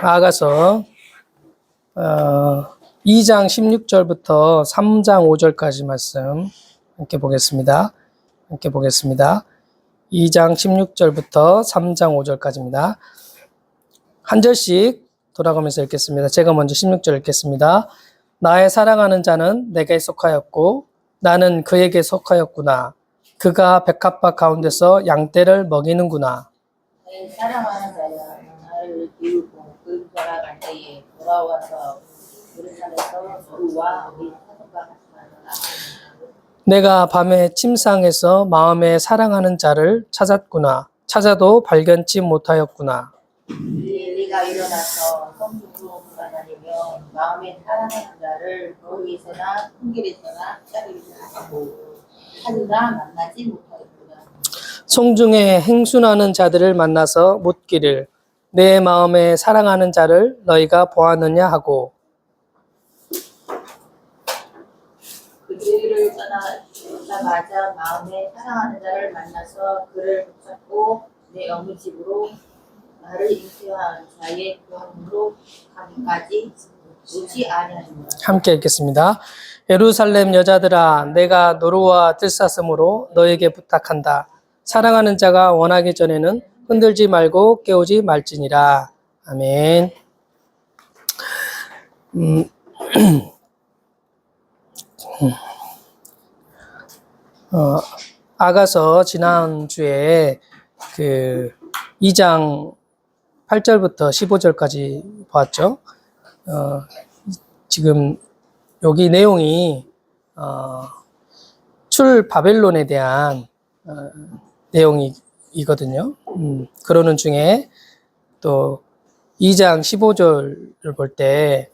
아가서 2장 16절부터 3장 5절까지 말씀 함께 보겠습니다. 2장 16절부터 3장 5절까지입니다. 한 절씩 돌아가면서 읽겠습니다. 제가 먼저 16절 읽겠습니다. 나의 사랑하는 자는 내게 속하였고 나는 그에게 속하였구나. 그가 백합화 가운데서 양떼를 먹이는구나. 내 사랑하는 자야, 나를 비우고 그 돌아갈 때에 돌아와서 예루살렘에서 너와 우리 사도가 같이 만나라. 내가 밤에 침상에서 마음에 사랑하는 자를 찾았구나. 찾아도 발견치 못하였구나. 네가 일어나서 성중으로 돌아다니며 마음에 사랑하는 자를 거기서나 풍길에서나 찾으리하고 찾으나 만나지 못하였구나. 송중에 행순하는 자들을 만나서 묻기를 내 마음에 사랑하는 자를 너희가 보았느냐 하고 그들을 떠나자마자 마음에 사랑하는 자를 만나서 그를 붙잡고 내 어미 집으로 나를 잉태한 자의 교환으로 가기까지 오지 아니하니라. 함께 읽겠습니다. 예루살렘 여자들아 내가 노루와 들사슴으로 너에게 부탁한다. 사랑하는 자가 원하기 전에는 흔들지 말고 깨우지 말지니라. 아멘. 아가서 지난주에 그 2장 8절부터 15절까지 보았죠. 지금 여기 내용이 출 바벨론에 대한 내용이거든요. 그러는 중에 또 2장 15절을 볼 때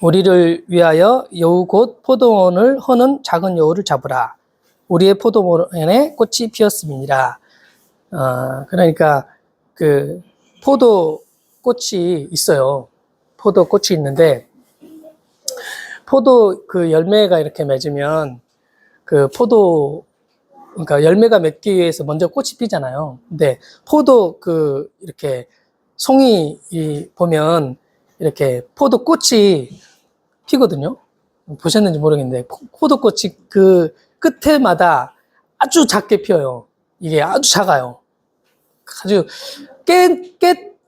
우리를 위하여 여우 곧 포도원을 허는 작은 여우를 잡으라. 우리의 포도원에 꽃이 피었음이니라. 그러니까 그 포도꽃이 있어요. 포도꽃이 있는데 포도 그 열매가 이렇게 맺으면 그 포도 그러니까 열매가 맺기 위해서 먼저 꽃이 피잖아요. 근데 포도 그 이렇게 송이 보면 이렇게 포도꽃이 피거든요. 보셨는지 모르겠는데 포도꽃이 그 끝에마다 아주 작게 피어요. 이게 아주 작아요. 아주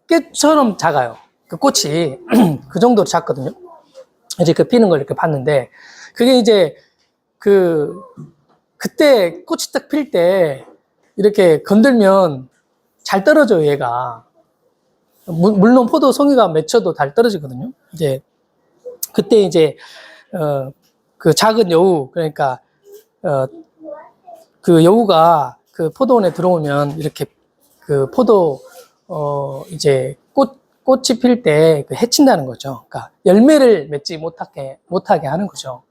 깨처럼 작아요. 그 꽃이 그 정도로 작거든요. 이제 그 피는 걸 이렇게 봤는데 그게 이제 그때 꽃이 딱 필 때 이렇게 건들면 잘 떨어져요, 얘가. 물론 포도 송이가 맺혀도 잘 떨어지거든요. 이제 그때 이제 그 작은 여우 그러니까 그 여우가 그 포도원에 들어오면 이렇게 그 포도 이제 꽃이 필 때 해친다는 거죠. 그러니까 열매를 맺지 못하게 하는 거죠.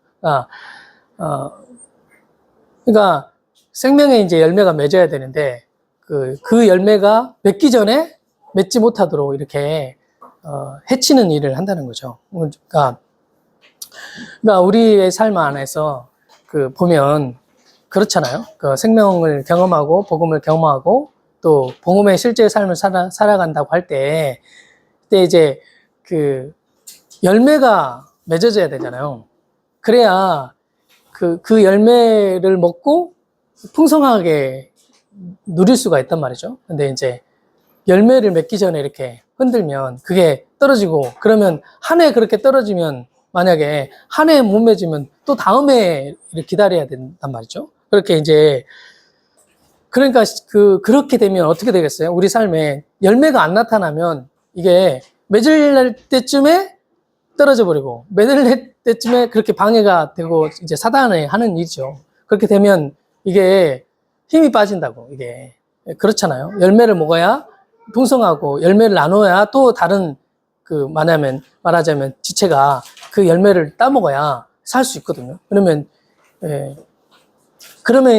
그러니까 생명에 이제 열매가 맺어야 되는데 그 열매가 맺기 전에 맺지 못하도록 이렇게 해치는 일을 한다는 거죠. 그러니까 우리의 삶 안에서 보면 그렇잖아요. 그 생명을 경험하고 복음을 경험하고 또 복음의 실제 삶을 살아간다고 할 때 그때 이제 그 열매가 맺어져야 되잖아요. 그래야 그 열매를 먹고 풍성하게 누릴 수가 있단 말이죠. 근데 이제 열매를 맺기 전에 이렇게 흔들면 그게 떨어지고 그러면 한 해 그렇게 떨어지면 만약에 한 해 못 맺으면 또 다음 해 기다려야 된단 말이죠. 그렇게 이제 그러니까 그렇게 되면 어떻게 되겠어요? 우리 삶에 열매가 안 나타나면 이게 맺을 때쯤에 떨어져 버리고 맺을 때쯤에 그렇게 방해가 되고 이제 사단이 하는 일이죠. 그렇게 되면 이게 힘이 빠진다고 이게 그렇잖아요. 열매를 먹어야 풍성하고 열매를 나눠야 또 다른 말하자면 지체가 그 열매를 따먹어야 살 수 있거든요. 그러면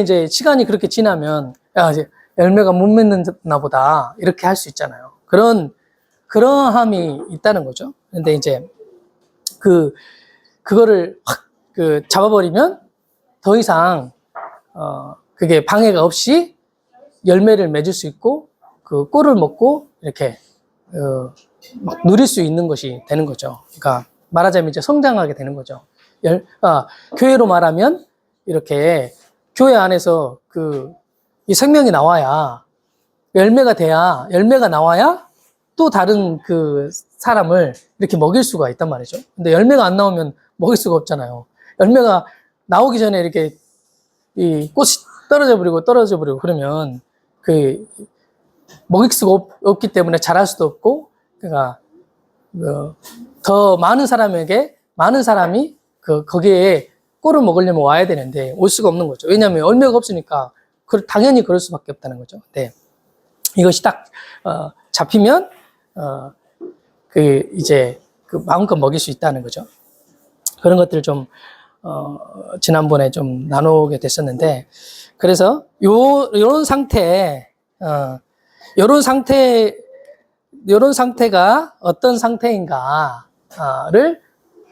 이제 시간이 그렇게 지나면 이제 열매가 못 맺는나 보다 이렇게 할 수 있잖아요. 그러함이 있다는 거죠. 근데 이제 그거를 확 잡아버리면 더 이상 그게 방해가 없이 열매를 맺을 수 있고 그 꿀을 먹고 이렇게 막 누릴 수 있는 것이 되는 거죠. 그러니까 말하자면 이제 성장하게 되는 거죠. 교회로 말하면 이렇게 교회 안에서 이 생명이 나와야 열매가 나와야 또 다른 그 사람을 이렇게 먹일 수가 있단 말이죠. 근데 열매가 안 나오면 먹일 수가 없잖아요. 열매가 나오기 전에 이렇게 이 꽃이 떨어져 버리고 그러면 먹일 수가 없기 때문에 자랄 수도 없고, 그러니까 더 많은 사람이 거기에 꼴을 먹으려면 와야 되는데 올 수가 없는 거죠. 왜냐하면 열매가 없으니까 당연히 그럴 수밖에 없다는 거죠. 네. 이것이 딱 잡히면 이제 마음껏 먹일 수 있다는 거죠. 그런 것들을 좀 지난번에 좀 나누게 됐었는데, 그래서 요런 상태가 어떤 상태인가를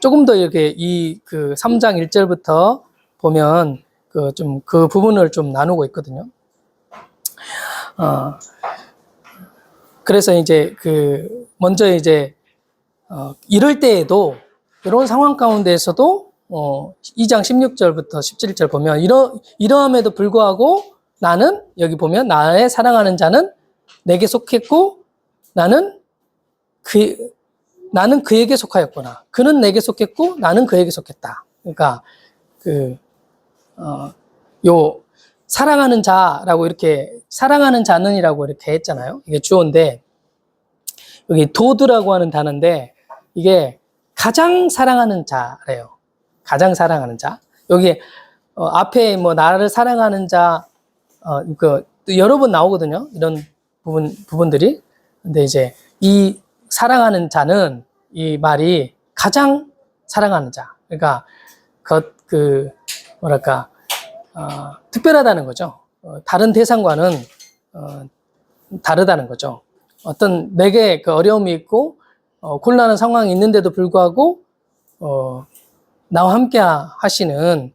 조금 더 이렇게 3장 1절부터 보면 그 부분을 좀 나누고 있거든요. 그래서 이제 먼저 이제 이럴 때에도, 이런 상황 가운데에서도 2장 16절부터 17절 보면 이러함에도 불구하고 여기 보면 나의 사랑하는 자는 내게 속했고 나는 그에게 속하였구나. 그는 내게 속했고 나는 그에게 속했다. 그러니까 사랑하는 자라고 이렇게, 사랑하는 자는이라고 이렇게 했잖아요. 이게 주어인데, 여기 도드라고 하는 단어인데, 이게 가장 사랑하는 자래요. 가장 사랑하는 자. 여기 앞에 나를 사랑하는 자, 여러 번 나오거든요. 이런 부분들이. 근데 이제 이 사랑하는 자는, 이 말이 가장 사랑하는 자. 그러니까 뭐랄까, 특별하다는 거죠. 다른 대상과는 다르다는 거죠. 어떤 내게 어려움이 있고 곤란한 상황이 있는데도 불구하고 나와 함께 하시는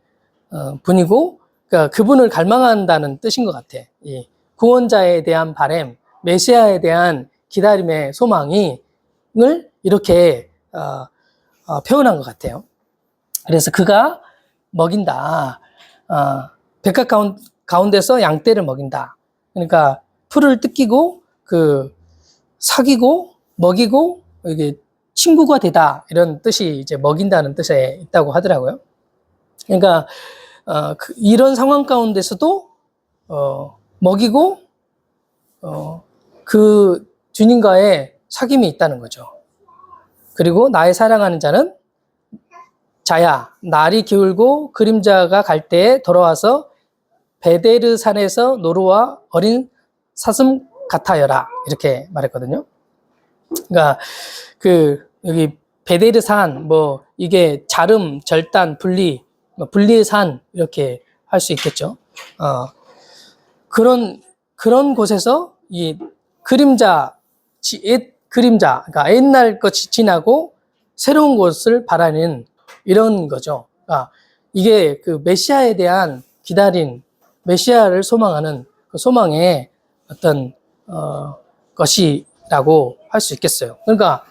분이고, 그러니까 그분을 갈망한다는 뜻인 것 같아. 이 구원자에 대한 바람, 메시아에 대한 기다림의 소망을 이렇게 표현한 것 같아요. 그래서 그가 먹인다. 백합 가운데서 양떼를 먹인다. 그러니까 풀을 뜯기고 사귀고 먹이고 이게 친구가 되다, 이런 뜻이 이제 먹인다는 뜻에 있다고 하더라고요. 그러니까 이런 상황 가운데서도 먹이고 그 주님과의 사귐이 있다는 거죠. 그리고 나의 사랑하는 자는 자야, 날이 기울고 그림자가 갈 때에 돌아와서 베데르 산에서 노루와 어린 사슴 같아여라, 이렇게 말했거든요. 그러니까 여기 베데르 산, 이게 자름, 절단, 분리의 산, 이렇게 할 수 있겠죠. 그런 곳에서 이 옛 그림자, 그러니까 옛날 것이 지나고 새로운 곳을 바라는 이런 거죠. 그러니까 이게 메시아에 대한 기다림, 메시아를 소망하는 그 소망의 어떤 것이라고 할 수 있겠어요. 그러니까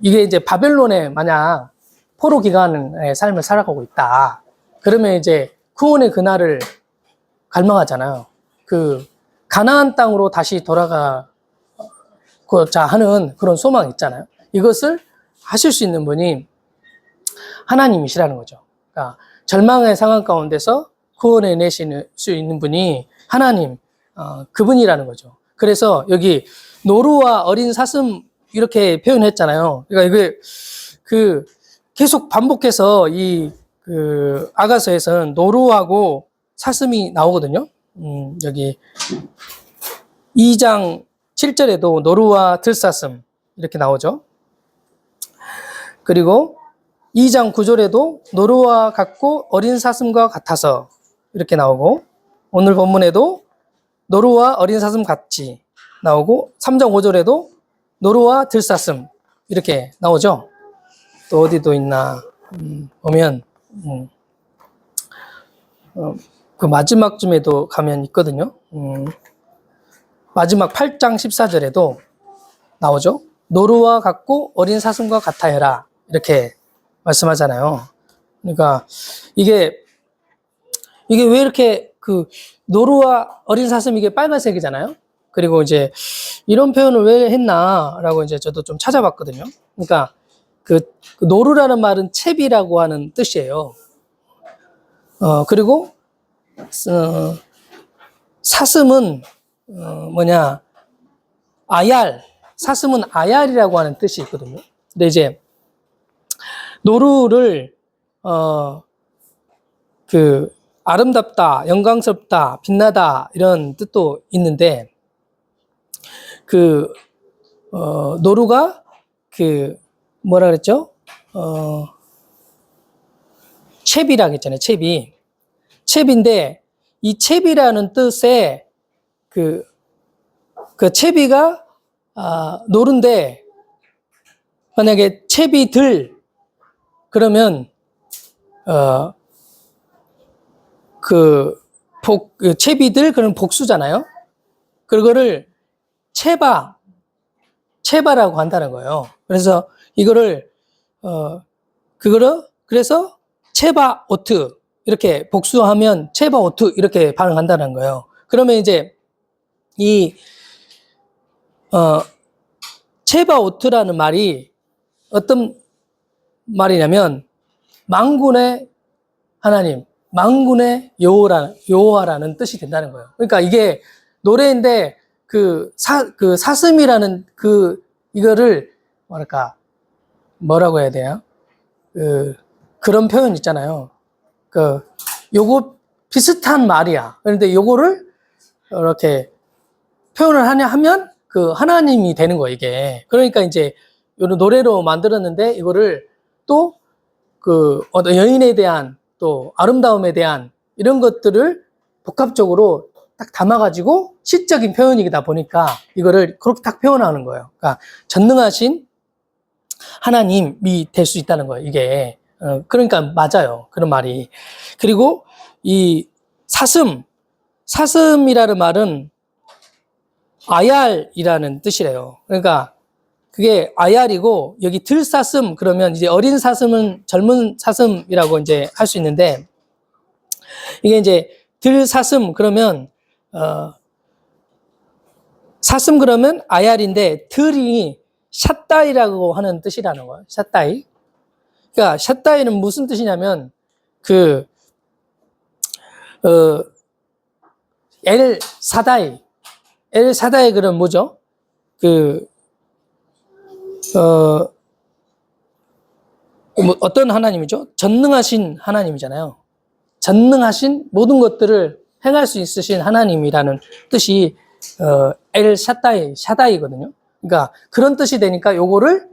이게 이제 바벨론에 만약 포로 기간의 삶을 살아가고 있다. 그러면 이제 구원의 그날을 갈망하잖아요. 가나안 땅으로 다시 돌아가고자 하는 그런 소망이 있잖아요. 이것을 하실 수 있는 분이 하나님이시라는 거죠. 그러니까 절망의 상황 가운데서 구원해 내실 수 있는 분이 하나님, 그분이라는 거죠. 그래서 여기 노루와 어린 사슴 이렇게 표현했잖아요. 그러니까 이게 계속 반복해서 아가서에서는 노루하고 사슴이 나오거든요. 여기 2장 7절에도 노루와 들사슴 이렇게 나오죠. 그리고 2장 9절에도 노루와 같고 어린 사슴과 같아서 이렇게 나오고, 오늘 본문에도 노루와 어린 사슴 같이 나오고, 3장 5절에도 노루와 들사슴 이렇게 나오죠. 또 어디도 있나 보면 그 마지막쯤에도 가면 있거든요. 마지막 8장 14절에도 나오죠. 노루와 같고 어린 사슴과 같아해라 이렇게 말씀하잖아요. 그러니까 이게 왜 이렇게 그 노루와 어린 사슴 이게 빨간색이잖아요. 그리고 이제 이런 표현을 왜 했나라고 이제 저도 좀 찾아봤거든요. 그러니까 그 노루라는 말은 채비라고 하는 뜻이에요. 그리고 사슴은 뭐냐 아얄, 사슴은 아얄이라고 하는 뜻이 있거든요. 근데 이제 노루를 그 아름답다, 영광스럽다, 빛나다 이런 뜻도 있는데 그 노루가 그 뭐라 그랬죠? 채비라고 했잖아요. 채비인데 이 채비라는 뜻에 그 채비가 노루인데 만약에 채비들 그러면 채비들 그런 복수잖아요. 그거를 채바라고 한다는 거예요. 그래서 이거를 그래서 채바오트 이렇게 복수하면 채바오트 이렇게 발음한다는 거예요. 그러면 이제 이 채바오트라는 말이 어떤 말이냐면 망군의 하나님, 망군의 여호와라는 뜻이 된다는 거예요. 그러니까 이게 노래인데 사슴이라는 이거를 뭐라고 해야 돼요? 그런 표현 있잖아요. 요거 비슷한 말이야. 그런데 요거를 이렇게 표현을 하면 그 하나님이 되는 거예요, 이게. 그러니까 이제 요런 노래로 만들었는데 이거를 또 어떤 여인에 대한 또 아름다움에 대한 이런 것들을 복합적으로 딱 담아가지고 시적인 표현이다 보니까 이거를 그렇게 딱 표현하는 거예요. 그러니까 전능하신 하나님이 될 수 있다는 거예요, 이게. 그러니까 맞아요. 그런 말이. 그리고 이 사슴이라는 말은 아얄이라는 뜻이래요. 그러니까 그게 아얄이고 여기 들사슴 그러면 이제 어린 사슴은 젊은 사슴이라고 이제 할 수 있는데 이게 이제 들사슴 그러면 사슴 그러면 아얄인데 들이 샷다이라고 하는 뜻이라는 거예요. 샷다이. 그러니까 샷다이는 무슨 뜻이냐면 엘사다이 그럼 뭐죠? 어떤 하나님이죠? 전능하신 하나님이잖아요. 전능하신 모든 것들을 행할 수 있으신 하나님이라는 뜻이 샤다이거든요. 그러니까 그런 뜻이 되니까 요거를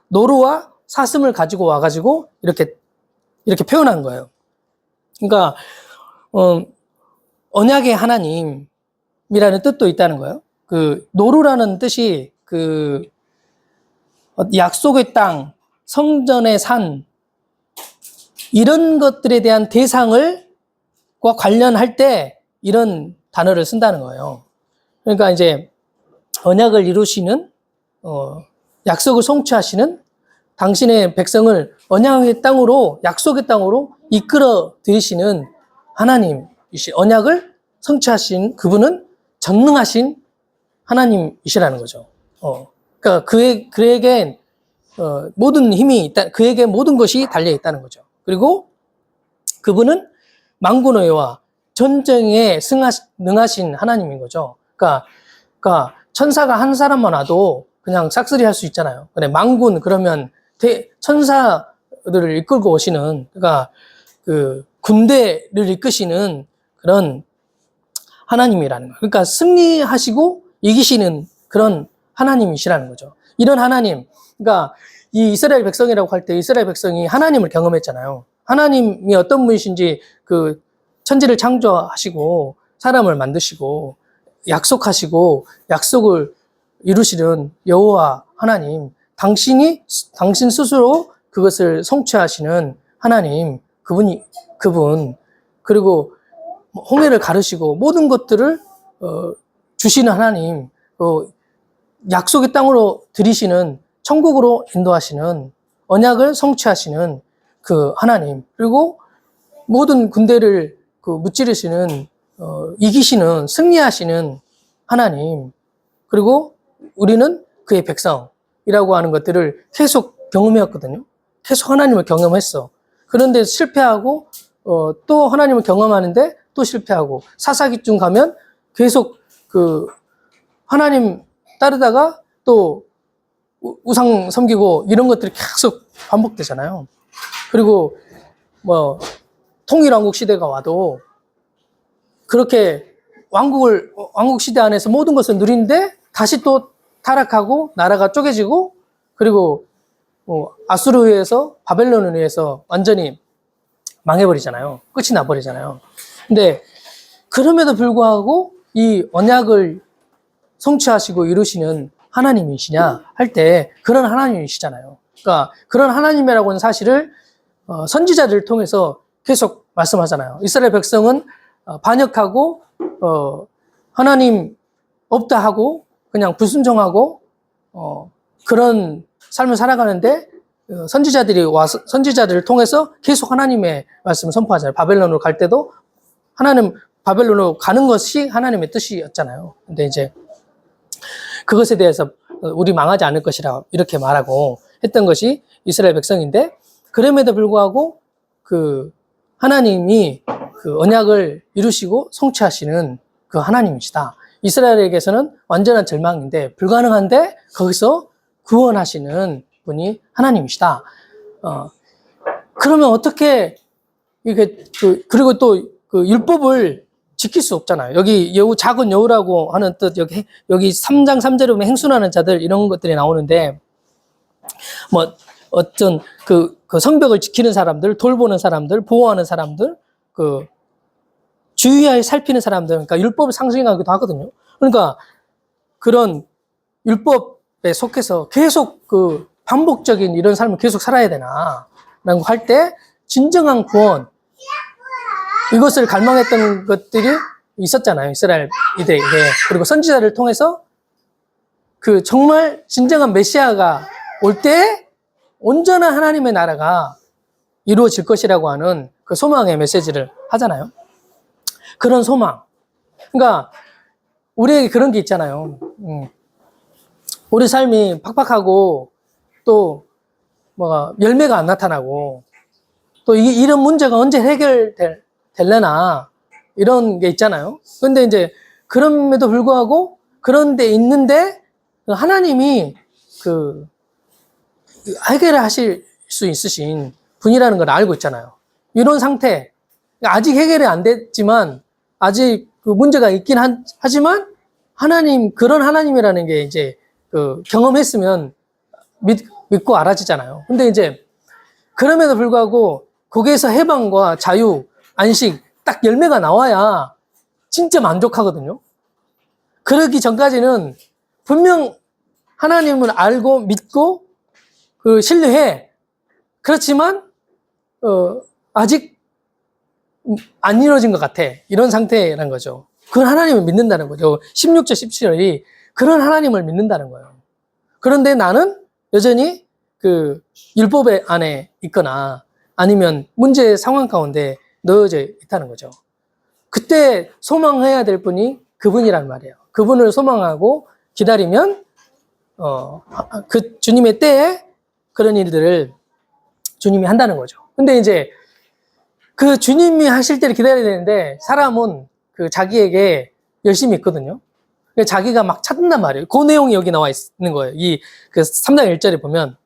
노루와 사슴을 가지고 와가지고 이렇게 표현한 거예요. 그러니까 언약의 하나님이라는 뜻도 있다는 거예요. 노루라는 뜻이 약속의 땅, 성전의 산 이런 것들에 대한 대상과 관련할 때 이런 단어를 쓴다는 거예요. 그러니까 이제 언약을 이루시는 약속을 성취하시는 당신의 백성을 언약의 땅으로 약속의 땅으로 이끌어 들이시는 하나님이시 언약을 성취하신 그분은 전능하신 하나님이시라는 거죠. 그러니까 그에겐 모든 힘이 있다, 그에게 모든 것이 달려 있다는 거죠. 그리고 그분은 만군의 여호와, 전쟁에 능하신 하나님인 거죠. 그러니까 천사가 한 사람만 와도 그냥 싹쓸이 할 수 있잖아요. 근데 만군 그러면 천사들을 이끌고 오시는, 그러니까 군대를 이끄시는 그런 하나님이라는 거예요. 그러니까 승리하시고 이기시는 그런 하나님이시라는 거죠. 이런 하나님, 그러니까 이 이스라엘 백성이라고 할 때 이스라엘 백성이 하나님을 경험했잖아요. 하나님이 어떤 분이신지 천지를 창조하시고 사람을 만드시고 약속하시고 약속을 이루시는 여호와 하나님, 당신 스스로 그것을 성취하시는 하나님, 그분 그리고 홍해를 가르시고 모든 것들을 주시는 하나님, 약속의 땅으로 들이시는, 천국으로 인도하시는, 언약을 성취하시는 그 하나님, 그리고 모든 군대를 그 무찌르시는, 이기시는, 승리하시는 하나님, 그리고 우리는 그의 백성이라고 하는 것들을 계속 경험해왔거든요. 계속 하나님을 경험했어. 그런데 실패하고, 또 하나님을 경험하는데 또 실패하고, 사사기쯤 가면 계속 그 하나님 따르다가 또 우상 섬기고 이런 것들이 계속 반복되잖아요. 그리고 뭐 통일왕국 시대가 와도 그렇게 왕국 시대 안에서 모든 것을 누리는데 다시 또 타락하고 나라가 쪼개지고, 그리고 아수르에 의해서, 바벨론에 의해서 완전히 망해버리잖아요. 끝이 나버리잖아요. 근데 그럼에도 불구하고 이 언약을 성취하시고 이루시는 하나님이시냐 할 때 그런 하나님이시잖아요. 그러니까 그런 하나님이라고 하는 사실을 선지자들을 통해서 계속 말씀하잖아요. 이스라엘 백성은 반역하고 하나님 없다 하고 그냥 불순종하고 그런 삶을 살아가는데, 선지자들이 와서 선지자들을 통해서 계속 하나님의 말씀을 선포하잖아요. 바벨론으로 갈 때도 하나님, 바벨론으로 가는 것이 하나님의 뜻이었잖아요. 근데 이제 그것에 대해서 우리 망하지 않을 것이라 이렇게 말하고 했던 것이 이스라엘 백성인데, 그럼에도 불구하고 그 하나님이 그 언약을 이루시고 성취하시는 그 하나님이시다. 이스라엘에게서는 완전한 절망인데, 불가능한데 거기서 구원하시는 분이 하나님이시다. 그러면 어떻게 이게 그리고 또 그 율법을 지킬 수 없잖아요. 여기 여우, 작은 여우라고 하는 뜻, 여기 3장 3절에 보면 행순하는 자들 이런 것들이 나오는데, 뭐 어떤 그 성벽을 지키는 사람들, 돌보는 사람들, 보호하는 사람들, 그 주의하여 살피는 사람들, 그러니까 율법을 상징하기도 하거든요. 그러니까 그런 율법에 속해서 계속 그 반복적인 이런 삶을 계속 살아야 되나 라고 할 때, 진정한 구원, 이것을 갈망했던 것들이 있었잖아요. 이스라엘 이들에게. 그리고 선지자를 통해서 그 정말 진정한 메시아가 올 때 온전한 하나님의 나라가 이루어질 것이라고 하는 그 소망의 메시지를 하잖아요. 그런 소망. 그러니까 우리에게 그런 게 있잖아요. 우리 삶이 팍팍하고 또 뭐가 열매가 안 나타나고 또 이런 문제가 언제 해결될래나 이런 게 있잖아요. 근데 이제 그럼에도 불구하고 그런 데 있는데 하나님이 그 해결을 하실 수 있으신 분이라는 걸 알고 있잖아요. 이런 상태, 아직 해결이 안 됐지만 아직 그 문제가 있긴 하지만 하나님, 그런 하나님이라는 게 이제 그 경험했으면 믿고 알아지잖아요. 근데 이제 그럼에도 불구하고 거기에서 해방과 자유, 안식, 딱 열매가 나와야 진짜 만족하거든요. 그러기 전까지는 분명 하나님을 알고 믿고 그 신뢰해. 그렇지만 아직 안 이루어진 것 같아. 이런 상태라는 거죠. 그런 하나님을 믿는다는 거죠. 16절, 17절이 그런 하나님을 믿는다는 거예요. 그런데 나는 여전히 그 율법 안에 있거나 아니면 문제의 상황 가운데 놓여져 있다는 거죠. 그때 소망해야 될 분이 그분이란 말이에요. 그분을 소망하고 기다리면 그 주님의 때에 그런 일들을 주님이 한다는 거죠. 근데 이제 그 주님이 하실 때를 기다려야 되는데 사람은 그 자기에게 열심히 있거든요. 자기가 막 찾는단 말이에요. 그 내용이 여기 나와 있는 거예요. 이 그 3장 1절에 보면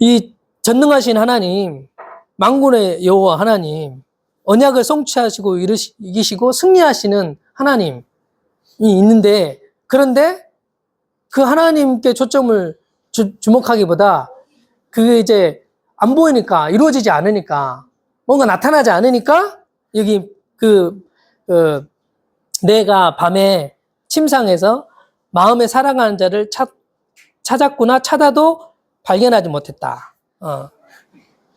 이 전능하신 하나님, 만군의 여호와 하나님, 언약을 성취하시고 이기시고 승리하시는 하나님이 있는데, 그런데 그 하나님께 초점을 주목하기보다 그게 이제 안 보이니까, 이루어지지 않으니까, 뭔가 나타나지 않으니까 여기 내가 밤에 침상에서 마음에 사랑하는 자를 찾았구나, 찾아도 발견하지 못했다.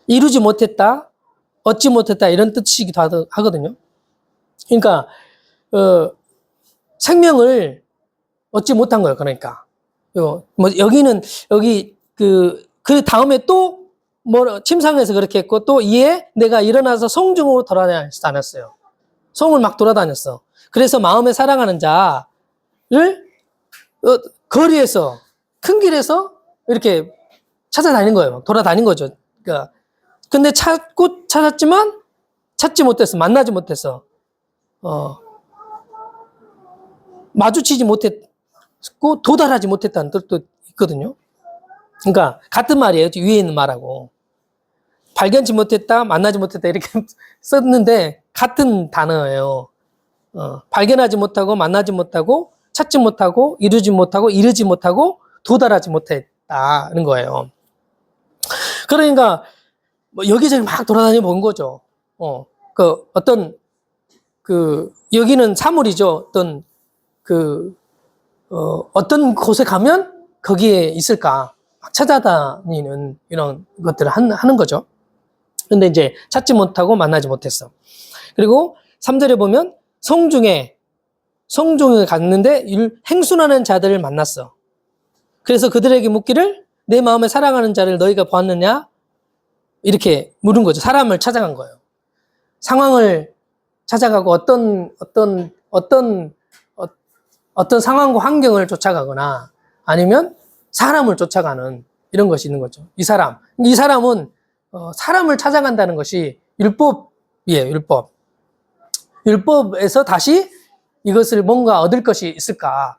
이루지 못했다, 얻지 못했다, 이런 뜻이기도 하거든요. 그러니까 생명을 얻지 못한 거예요. 그러니까 뭐 여기는 그 다음에 또 뭐 침상에서 그렇게 했고 또 이에 내가 일어나서 성중으로 돌아다녔어요. 성을 막 돌아다녔어. 그래서 마음에 사랑하는 자를 거리에서 큰 길에서 이렇게 찾아다닌 거예요. 돌아다닌 거죠. 그러니까 근데 찾았지만 찾지 못했어. 만나지 못했어. 마주치지 못했고 도달하지 못했다는 뜻도 있거든요. 그러니까 같은 말이에요. 위에 있는 말하고 발견치 못했다, 만나지 못했다 이렇게 썼는데 같은 단어예요. 발견하지 못하고 만나지 못하고 찾지 못하고 이루지 못하고 도달하지 못했다는 거예요. 그러니까 뭐 여기저기 막 돌아다니 본 거죠. 여기는 사물이죠. 어떤 곳에 가면 거기에 있을까 막 찾아다니는 이런 것들을 하는 거죠. 근데 이제 찾지 못하고 만나지 못했어. 그리고 3절에 보면 성중에 갔는데 행순하는 자들을 만났어. 그래서 그들에게 묻기를 내 마음에 사랑하는 자를 너희가 보았느냐? 이렇게 물은 거죠. 사람을 찾아간 거예요. 상황을 찾아가고 어떤 상황과 환경을 쫓아가거나 아니면 사람을 쫓아가는 이런 것이 있는 거죠. 이 사람은 사람을 찾아간다는 것이 율법이에요. 율법. 율법에서 다시 이것을 뭔가 얻을 것이 있을까?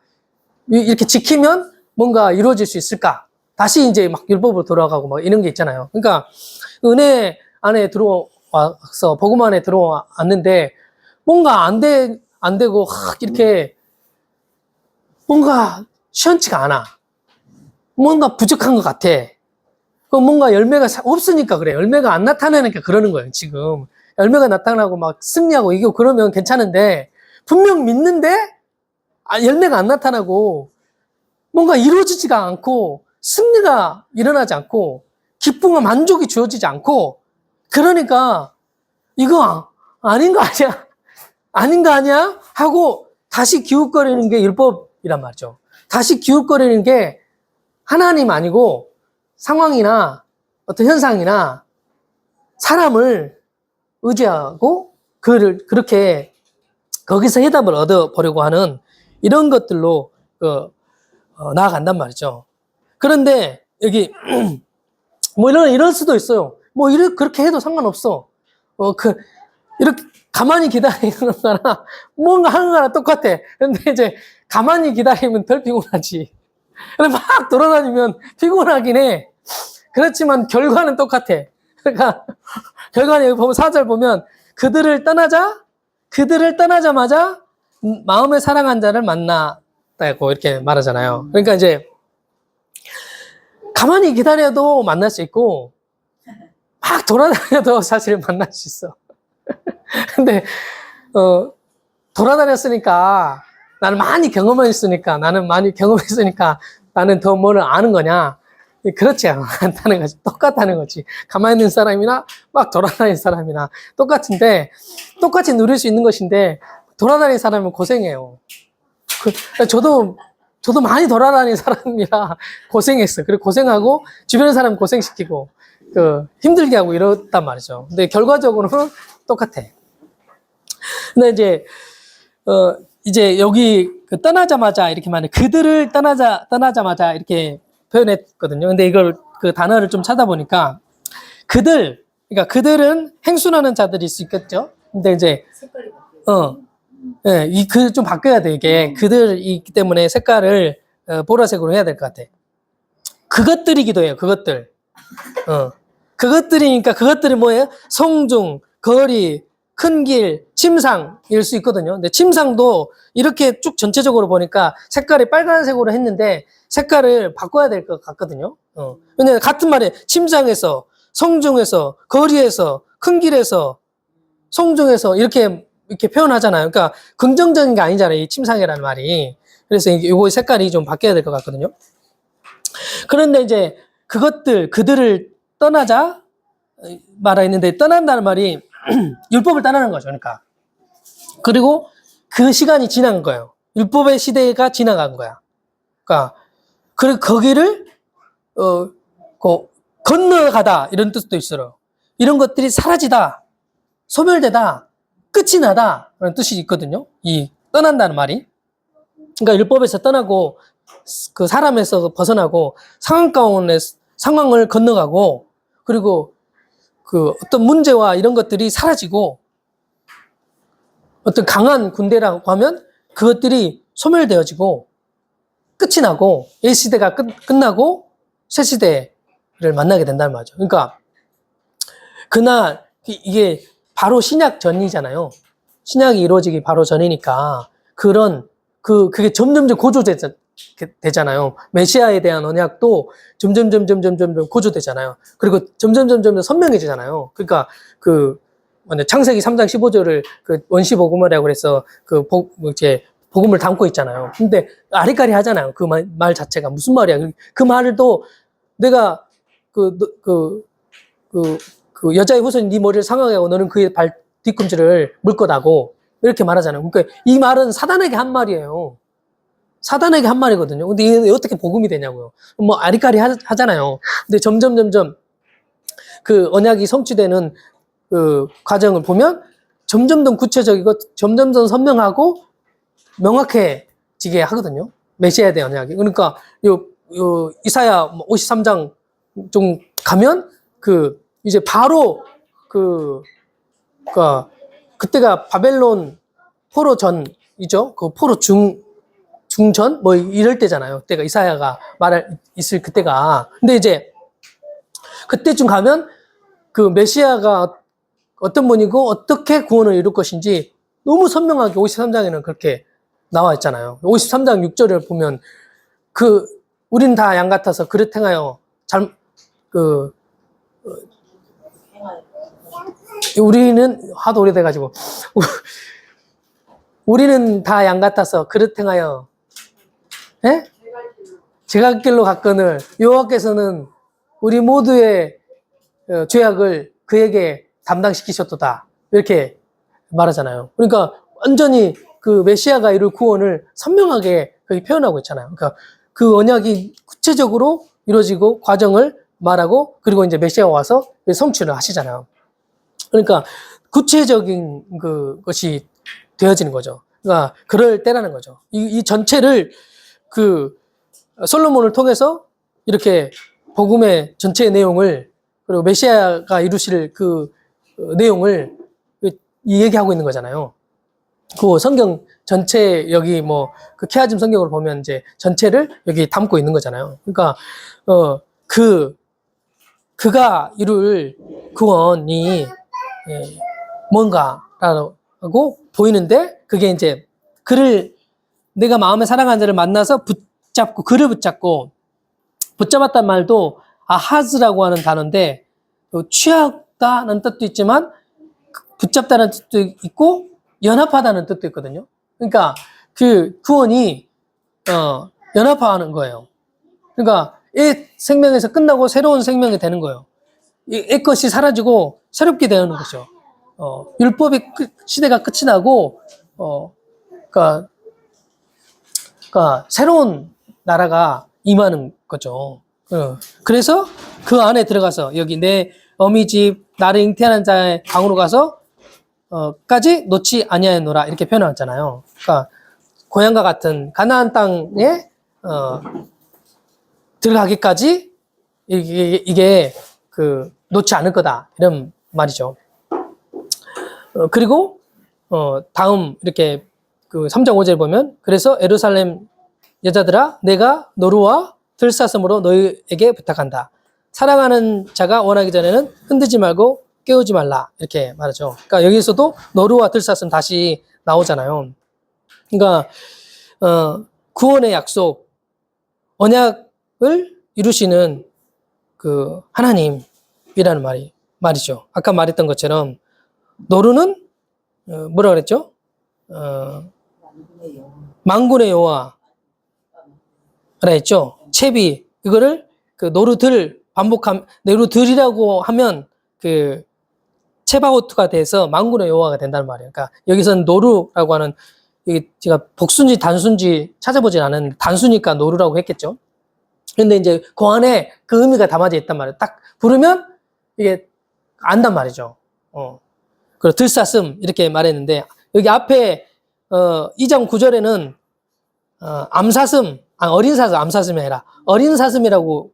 이렇게 지키면 뭔가 이루어질 수 있을까? 다시 이제 막 율법으로 돌아가고 막 이런 게 있잖아요. 그러니까 은혜 안에 들어와서 복음 안에 들어왔는데 뭔가 안 되고 이렇게 뭔가 시원치가 않아. 뭔가 부족한 것 같아. 뭔가 열매가 없으니까 그래. 열매가 안 나타나니까 그러는 거예요, 지금. 열매가 나타나고 막 승리하고 이기고 그러면 괜찮은데, 분명 믿는데, 열매가 안 나타나고, 뭔가 이루어지지가 않고, 승리가 일어나지 않고, 기쁨과 만족이 주어지지 않고, 그러니까, 이거 아닌 거 아니야? 아닌 거 아니야? 하고, 다시 기웃거리는 게 율법이란 말이죠. 다시 기웃거리는 게 하나님 아니고, 상황이나 어떤 현상이나 사람을 의지하고 그렇게 거기서 해답을 얻어보려고 하는 이런 것들로 나아간단 말이죠. 그런데 여기 뭐 이럴 수도 있어요. 뭐 그렇게 해도 상관없어. 이렇게 가만히 기다리는 거나 뭔가 하는 거나 똑같아. 근데 이제 가만히 기다리면 덜 피곤하지. 근데 막 돌아다니면 피곤하긴 해. 그렇지만 결과는 똑같아. 그러니까 결과는 여기 보면 4절 보면 그들을 떠나자마자 마음에 사랑한 자를 만났다고 이렇게 말하잖아요. 그러니까 이제 가만히 기다려도 만날 수 있고 막 돌아다녀도 사실 만날 수 있어. 근데 돌아다녔으니까 나는 많이 경험했으니까 나는 더 뭐를 아는 거냐? 그렇지 않다는 거지. 똑같다는 거지. 가만히 있는 사람이나 막 돌아다니는 사람이나 똑같은데 똑같이 누릴 수 있는 것인데 돌아다니는 사람은 고생해요. 저도 많이 돌아다니는 사람이라 고생했어요. 그리고 고생하고 주변의 사람 고생시키고 힘들게 하고 이렇단 말이죠. 근데 결과적으로는 똑같아. 근데 이제 여기 떠나자마자 이렇게 말해 그들을 떠나자마자 이렇게 표현했거든요. 근데 이걸 그 단어를 좀 찾아보니까 그러니까 그들은 행순하는 자들일 수 있겠죠. 근데 이제 색깔이 바뀌어요. 예, 좀 바뀌어야 돼 이게 그들이기 때문에 색깔을 보라색으로 해야 될 것 같아. 그것들이기도 해요. 그것들이니까 그것들이 뭐예요? 성중, 거리, 큰 길, 침상일 수 있거든요. 근데 침상도 이렇게 쭉 전체적으로 보니까 색깔이 빨간색으로 했는데 색깔을 바꿔야 될 것 같거든요. 근데 같은 말에 침상에서, 성중에서, 거리에서, 큰 길에서, 성중에서 이렇게 표현하잖아요. 그러니까 긍정적인 게 아니잖아요. 이 침상이라는 말이. 그래서 이거 색깔이 좀 바뀌어야 될 것 같거든요. 그런데 이제 그들을 떠나자 말하 있는데 떠난다는 말이 율법을 떠나는 거죠. 그러니까. 그리고 그 시간이 지난 거예요. 율법의 시대가 지나간 거야. 그러니까 거기를 건너가다 이런 뜻도 있어요. 이런 것들이 사라지다, 소멸되다, 끝이 나다 라는 뜻이 있거든요. 이 떠난다는 말이. 그러니까 율법에서 떠나고 그 사람에서 벗어나고 상황을 건너가고 그리고 그 어떤 문제와 이런 것들이 사라지고 어떤 강한 군대라고 하면 그것들이 소멸되어지고 끝이 나고 옛시대가 끝나고 새시대를 만나게 된다는 말이죠. 그러니까 그날 이게 바로 신약 전이잖아요. 신약이 이루어지기 바로 전이니까 그게 점점 고조되잖아요. 메시아에 대한 언약도 점점 고조되잖아요. 그리고 점점 선명해지잖아요. 그러니까 창세기 3장 15절을 그 원시 복음이라고 그래서 이제 복음을 담고 있잖아요. 근데 아리까리 하잖아요. 그 말 자체가 무슨 말이야? 그 말을 또 내가 그 여자의 후손이 네 머리를 상하게 하고 너는 그의 발 뒤꿈치를 물 거다고 이렇게 말하잖아요. 그러니까 이 말은 사단에게 한 말이에요. 사단에게 한 말이거든요. 근데 이게 어떻게 복음이 되냐고요. 뭐 아리까리 하잖아요. 근데 점점 그 언약이 성취되는 그 과정을 보면 점점 더 구체적이고 점점 더 선명하고 명확해지게 하거든요. 메시아에 대한 언약이. 그러니까 이사야 53장 좀 가면 이제 바로 그때가 바벨론 포로 전이죠. 그 포로 중전 뭐 이럴 때잖아요. 그때가 이사야가 있을 그때가. 근데 이제 그때쯤 가면 그 메시아가 어떤 분이고 어떻게 구원을 이룰 것인지 너무 선명하게 53장에는 그렇게 나와 있잖아요. 53장 6절을 보면 우리는 다 양 같아서 그릇 행하여 우리는 하도 오래돼가지고 우리는 다 양 같아서 그릇 행하여 제갈길로 갔거늘 여호와께서는 우리 모두의 죄악을 그에게 담당시키셨도다 이렇게 말하잖아요. 그러니까 완전히 그 메시아가 이룰 구원을 선명하게 거기 표현하고 있잖아요. 그러니까 그 언약이 구체적으로 이루어지고 과정을 말하고 그리고 이제 메시아가 와서 성취를 하시잖아요. 그러니까 구체적인 것이 되어지는 거죠. 그러니까 그럴 때라는 거죠. 이 전체를 솔로몬을 통해서 이렇게 복음의 전체 내용을 그리고 메시아가 이루실 그 내용을 얘기하고 있는 거잖아요. 그 성경 전체 여기 그 케아즘 성경을 보면 이제 전체를 여기 담고 있는 거잖아요. 그러니까 그가 이룰 구원이 뭔가라고 보이는데 그게 이제 내가 마음에 사랑하는 자를 만나서 그를 붙잡고 붙잡았단 말도 아하즈라고 하는 단어인데 취하다는 뜻도 있지만 붙잡다는 뜻도 있고 연합하다는 뜻도 있거든요. 그러니까 그 구원이 연합하는 거예요. 그러니까 옛 생명에서 끝나고 새로운 생명이 되는 거예요. 옛 것이 사라지고 새롭게 되는 거죠. 율법의 시대가 끝이 나고 그러니까 새로운 나라가 임하는 거죠. 그래서 그 안에 들어가서 여기 내 어미 집 나를 잉태하는 자의 방으로 가서 까지 놓지 아니하였노라 이렇게 표현하잖아요. 그러니까 고향과 같은 가나안 땅에 들어가기까지 이게 놓지 않을 거다 이런 말이죠. 그리고 다음 이렇게 3장 5절 보면 그래서 예루살렘 여자들아 내가 노루와 들사슴으로 너희에게 부탁한다. 사랑하는 자가 원하기 전에는 흔들지 말고 깨우지 말라 이렇게 말하죠. 그러니까 여기서도 노루와 들사슴 다시 나오잖아요. 그러니까 구원의 약속, 언약을 이루시는 그 하나님이라는 말이죠. 아까 말했던 것처럼 노루는 뭐라 그랬죠? 만군의 여호와 라 했죠. 채비 이거를 노루들이라고 하면 체바오트가 돼서 만군의 여호와가 된다는 말이에요. 그러니까 여기서는 노루라고 하는 제가 복순지 단순지 찾아보진 않은 단수니까 노루라고 했겠죠. 근데 이제 그 안에 그 의미가 담아져 있단 말이에요. 딱 부르면 이게 안단 말이죠. 그리고 들사슴 이렇게 말했는데 여기 앞에 2장 9절에는 암사슴, 어린 사슴, 암사슴이 아니라 어린 사슴이라고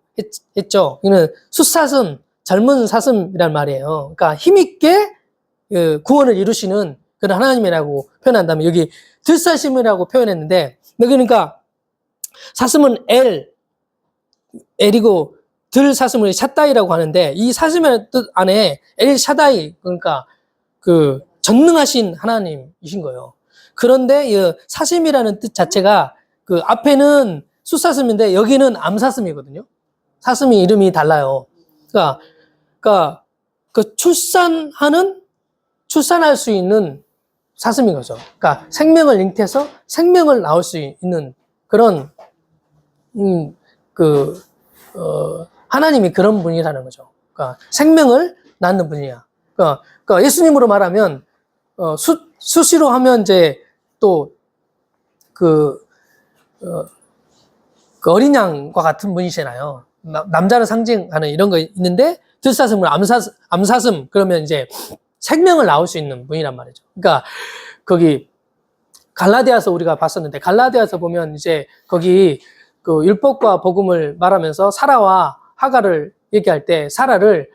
했죠. 이는 숫사슴, 젊은 사슴이란 말이에요. 그러니까 힘있게 구원을 이루시는 그런 하나님이라고 표현한다면 여기 들사슴이라고 표현했는데 그러니까 사슴은 엘이고 들사슴을 샤다이라고 하는데 이 사슴의 뜻 안에 엘 샤다이 그러니까 그 전능하신 하나님이신 거예요. 그런데 이 사슴이라는 뜻 자체가 그 앞에는 숫사슴인데 여기는 암사슴이거든요. 사슴이 이름이 달라요. 그러니까 그 출산할 수 있는 사슴인 거죠. 그러니까 생명을 잉태해서 생명을 낳을 수 있는 그런 하나님이 그런 분이라는 거죠. 그러니까 생명을 낳는 분이야. 그러니까 예수님으로 말하면 수시로 하면 이제 또 그 어린 양과 같은 분이시잖아요. 남자를 상징하는 이런 거 있는데 들사슴을 암사슴 그러면 이제 생명을 낳을 수 있는 분이란 말이죠. 그러니까 거기 갈라디아서 우리가 봤었는데 갈라디아서 보면 이제 거기 그 율법과 복음을 말하면서 사라와 하가를 얘기할 때 사라를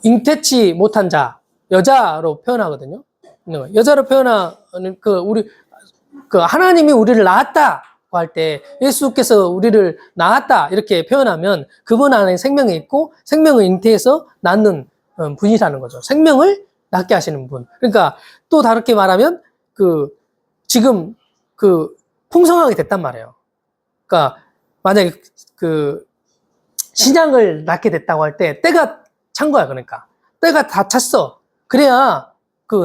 잉태치 못한 자 여자로 표현하거든요. 여자로 표현하는 하나님이 우리를 낳았다고 할 때 예수께서 우리를 낳았다 이렇게 표현하면 그분 안에 생명이 있고 생명을 잉태해서 낳는 분이라는 거죠. 생명을 낳게 하시는 분. 그러니까 또 다르게 말하면 지금 풍성하게 됐단 말이에요. 그러니까 만약에 신양을 낳게 됐다고 할 때 때가 찬 거야. 그러니까 때가 다 찼어. 그래야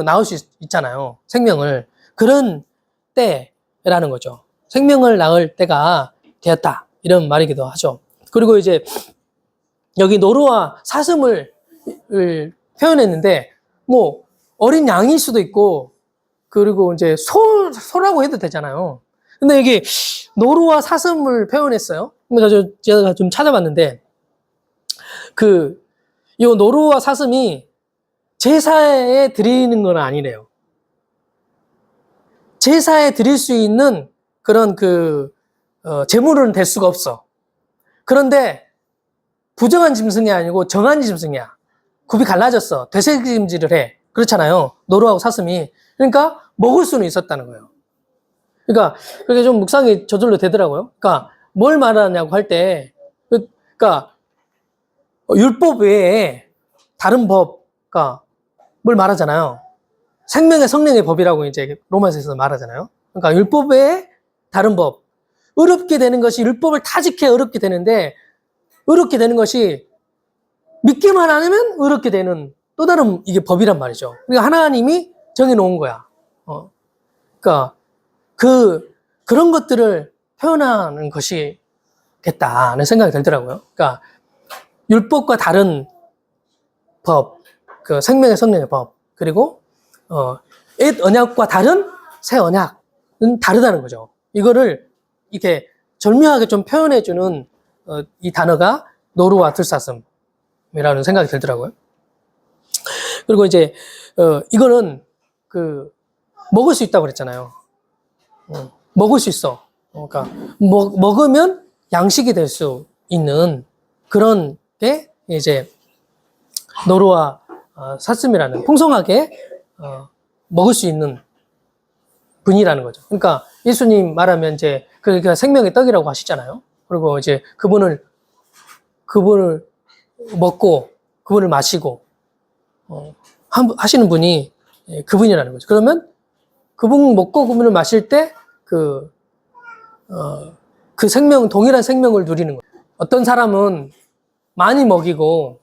낳을 수 있잖아요. 생명을. 그런 때라는 거죠. 생명을 낳을 때가 되었다. 이런 말이기도 하죠. 그리고 이제 여기 노루와 사슴을 표현했는데 뭐 어린 양일 수도 있고 그리고 이제 소라고 해도 되잖아요. 근데 여기 노루와 사슴을 표현했어요. 그래서 제가 좀 찾아봤는데 이 노루와 사슴이 제사에 드리는 건 아니래요. 제사에 드릴 수 있는 그런 제물은 될 수가 없어. 그런데 부정한 짐승이 아니고 정한 짐승이야. 굽이 갈라졌어. 되새김질을 해. 그렇잖아요. 노루하고 사슴이. 그러니까 먹을 수는 있었다는 거예요. 그러니까 그게 좀 묵상이 저절로 되더라고요. 그러니까 뭘 말하냐고 할 때, 그러니까 율법 외에 다른 법과 뭘 말하잖아요. 생명의 성령의 법이라고 이제 로마서에서 말하잖아요. 그러니까 율법 외에 다른 법. 어렵게 되는 것이 율법을 다 지켜야 어렵게 되는데 어렵게 되는 것이 믿기만 하면 어렵게 되는 또 다른 이게 법이란 말이죠. 그러니까 하나님이 정해놓은 거야. 그러니까 그런 것들을 표현하는 것이겠다는 생각이 들더라고요. 그러니까 율법과 다른 법, 생명의 성령의 법, 그리고 옛 언약과 다른 새 언약은 다르다는 거죠. 이거를 이렇게 절묘하게 좀 표현해주는 이 단어가 노루와 들사슴이라는 생각이 들더라고요. 그리고 이제 이거는 먹을 수 있다고 그랬잖아요. 먹을 수 있어. 그러니까 먹으면 양식이 될 수 있는 그런 게 이제 노루와 사슴이라는 풍성하게 먹을 수 있는 분이라는 거죠. 그러니까 예수님 말하면 이제 그러니까 생명의 떡이라고 하시잖아요. 그리고 이제 그분을 먹고 그분을 마시고 하시는 분이 그분이라는 거죠. 그러면 그분 먹고 그분을 마실 때 동일한 생명을 누리는 거예요. 어떤 사람은 많이 먹이고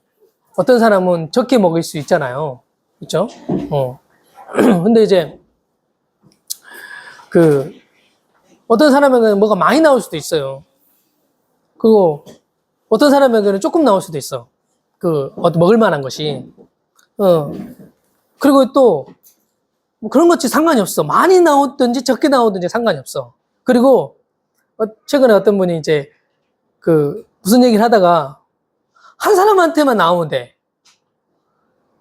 어떤 사람은 적게 먹일 수 있잖아요. 그렇죠? 근데 이제 어떤 사람에게는 뭐가 많이 나올 수도 있어요. 그리고 어떤 사람에게는 조금 나올 수도 있어. 먹을 만한 것이. 그리고 또 뭐 그런 것이 상관이 없어. 많이 나오든지 적게 나오든지 상관이 없어. 그리고 최근에 어떤 분이 이제 그 무슨 얘기를 하다가 한 사람한테만 나오면 돼.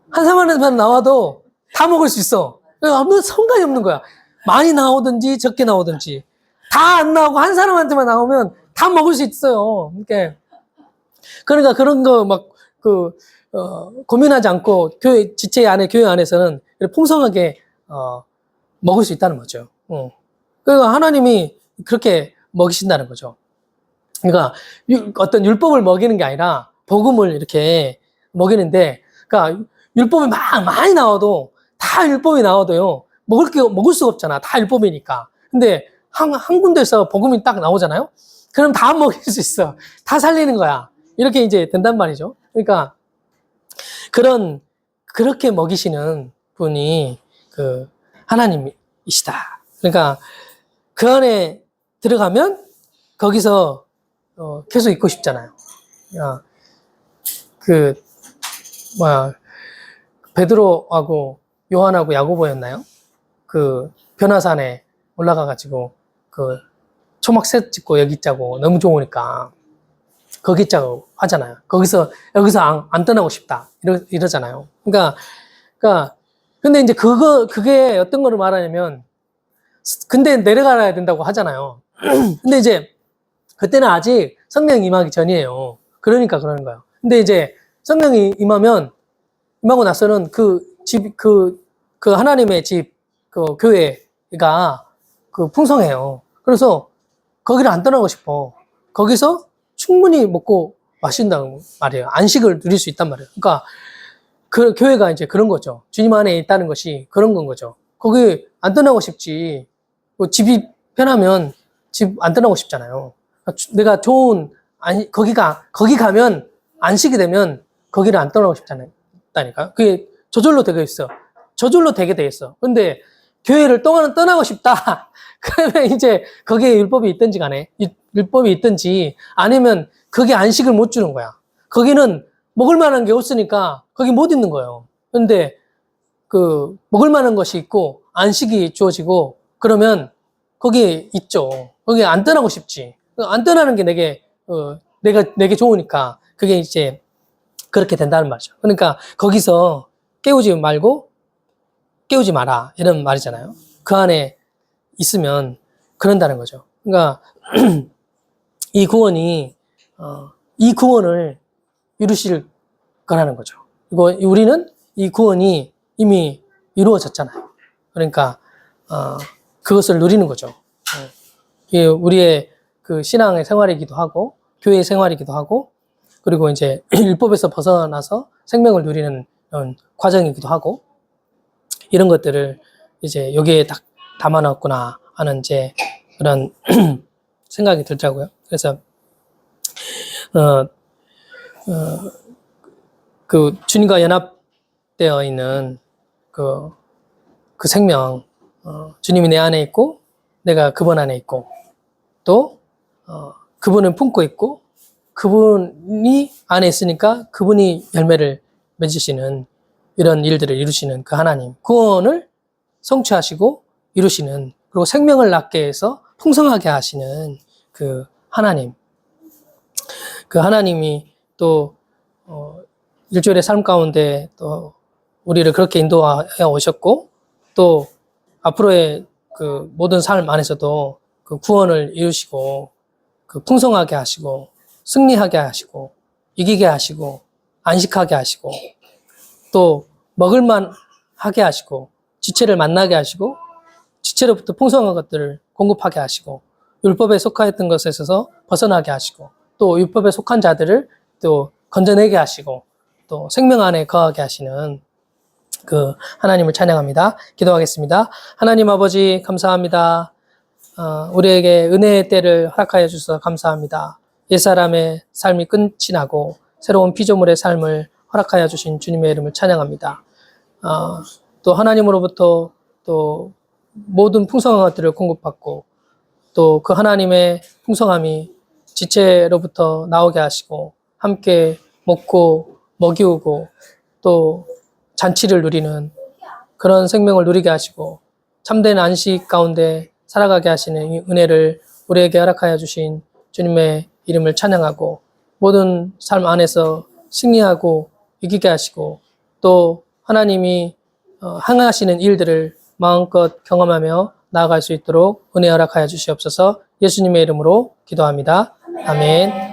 한 사람한테만 나와도 다 먹을 수 있어. 아무 상관이 없는 거야. 많이 나오든지 적게 나오든지 다 안 나오고 한 사람한테만 나오면 다 먹을 수 있어요. 그러니까 그런 거 막 고민하지 않고 지체 안에 교회 안에서는 풍성하게 먹을 수 있다는 거죠. 그러니까 하나님이 그렇게 먹이신다는 거죠. 그러니까 어떤 율법을 먹이는 게 아니라 복음을 이렇게 먹이는데, 그러니까 율법이 막 많이 나와도 다 율법이 나와도요 먹을 수가 없잖아. 다 율법이니까. 근데 한 군데서 복음이 딱 나오잖아요. 그럼 다 먹일 수 있어. 다 살리는 거야. 이렇게 이제 된단 말이죠. 그러니까 그렇게 먹이시는 분이 그 하나님이시다. 그러니까 그 안에 들어가면 거기서 계속 있고 싶잖아요. 베드로하고 요한하고 야고보였나요? 그 변화산에 올라가가지고 그 초막새 찍고 여기 있자고 너무 좋으니까 거기 있자고 하잖아요. 여기서 안 떠나고 싶다 이러잖아요. 그러니까 근데 이제 그게 어떤 거를 말하냐면, 근데 내려가야 된다고 하잖아요. 근데 이제 그때는 아직 성령 임하기 전이에요. 그러니까 그러는 거예요. 근데 이제 성령이 임하고 나서는 그 하나님의 집, 그 교회가 풍성해요. 그래서 거기를 안 떠나고 싶어. 거기서 충분히 먹고 마신다는 말이에요. 안식을 누릴 수 있단 말이에요. 그러니까 그 교회가 이제 그런 거죠. 주님 안에 있다는 것이 그런 건 거죠. 거기 안 떠나고 싶지. 집이 편하면 집 안 떠나고 싶잖아요. 내가 거기 가면 안식이 되면 거기를 안 떠나고 싶다니까. 그게 저절로 되게 있어. 저절로 되게 돼 있어. 근데 교회를 떠나고 싶다. 그러면 이제 거기에 율법이 있든지 간에, 율법이 있든지 아니면 거기에 안식을 못 주는 거야. 거기는 먹을 만한 게 없으니까 거기 못 있는 거예요. 근데 먹을 만한 것이 있고 안식이 주어지고 그러면 거기에 있죠. 거기 안 떠나고 싶지. 안 떠나는 게 내게 좋으니까 그게 이제 그렇게 된다는 말이죠. 그러니까 거기서 깨우지 마라. 이런 말이잖아요. 그 안에 있으면 그런다는 거죠. 그러니까 이 구원을 이루실 거라는 거죠. 그리고 우리는 이 구원이 이미 이루어졌잖아요. 그러니까 그것을 누리는 거죠. 이게 우리의 그 신앙의 생활이기도 하고 교회의 생활이기도 하고, 그리고 이제 율법에서 벗어나서 생명을 누리는 과정이기도 하고, 이런 것들을 이제 여기에 딱 담아놨구나 하는 이제 그런 생각이 들더라고요. 그래서 그 주님과 연합되어 있는 그 생명, 주님이 내 안에 있고 내가 그분 안에 있고, 또 그분을 품고 있고 그분이 안에 있으니까 그분이 열매를 맺으시는 이런 일들을 이루시는 그 하나님, 구원을 성취하시고 이루시는, 그리고 생명을 낳게 해서 풍성하게 하시는 그 하나님, 그 하나님이 또 일주일의 삶 가운데 또 우리를 그렇게 인도하여 오셨고, 또 앞으로의 그 모든 삶 안에서도 그 구원을 이루시고 그 풍성하게 하시고 승리하게 하시고 이기게 하시고 안식하게 하시고 또 먹을만 하게 하시고 지체를 만나게 하시고 지체로부터 풍성한 것들을 공급하게 하시고 율법에 속하였던 것에 있어서 벗어나게 하시고 또 율법에 속한 자들을 또 건져내게 하시고 또 생명 안에 거하게 하시는 그 하나님을 찬양합니다. 기도하겠습니다. 하나님 아버지 감사합니다. 우리에게 은혜의 때를 허락하여 주셔서 감사합니다. 옛사람의 삶이 끝이 나고 새로운 피조물의 삶을 허락하여 주신 주님의 이름을 찬양합니다. 또 하나님으로부터 또 모든 풍성한 것들을 공급받고 또 그 하나님의 풍성함이 지체로부터 나오게 하시고 함께 먹고 먹이우고 또 잔치를 누리는 그런 생명을 누리게 하시고 참된 안식 가운데 살아가게 하시는 이 은혜를 우리에게 허락하여 주신 주님의 이름을 찬양하고 모든 삶 안에서 승리하고 이기게 하시고 또 하나님이 행하시는 일들을 마음껏 경험하며 나아갈 수 있도록 은혜 허락하여 주시옵소서. 예수님의 이름으로 기도합니다. 아멘.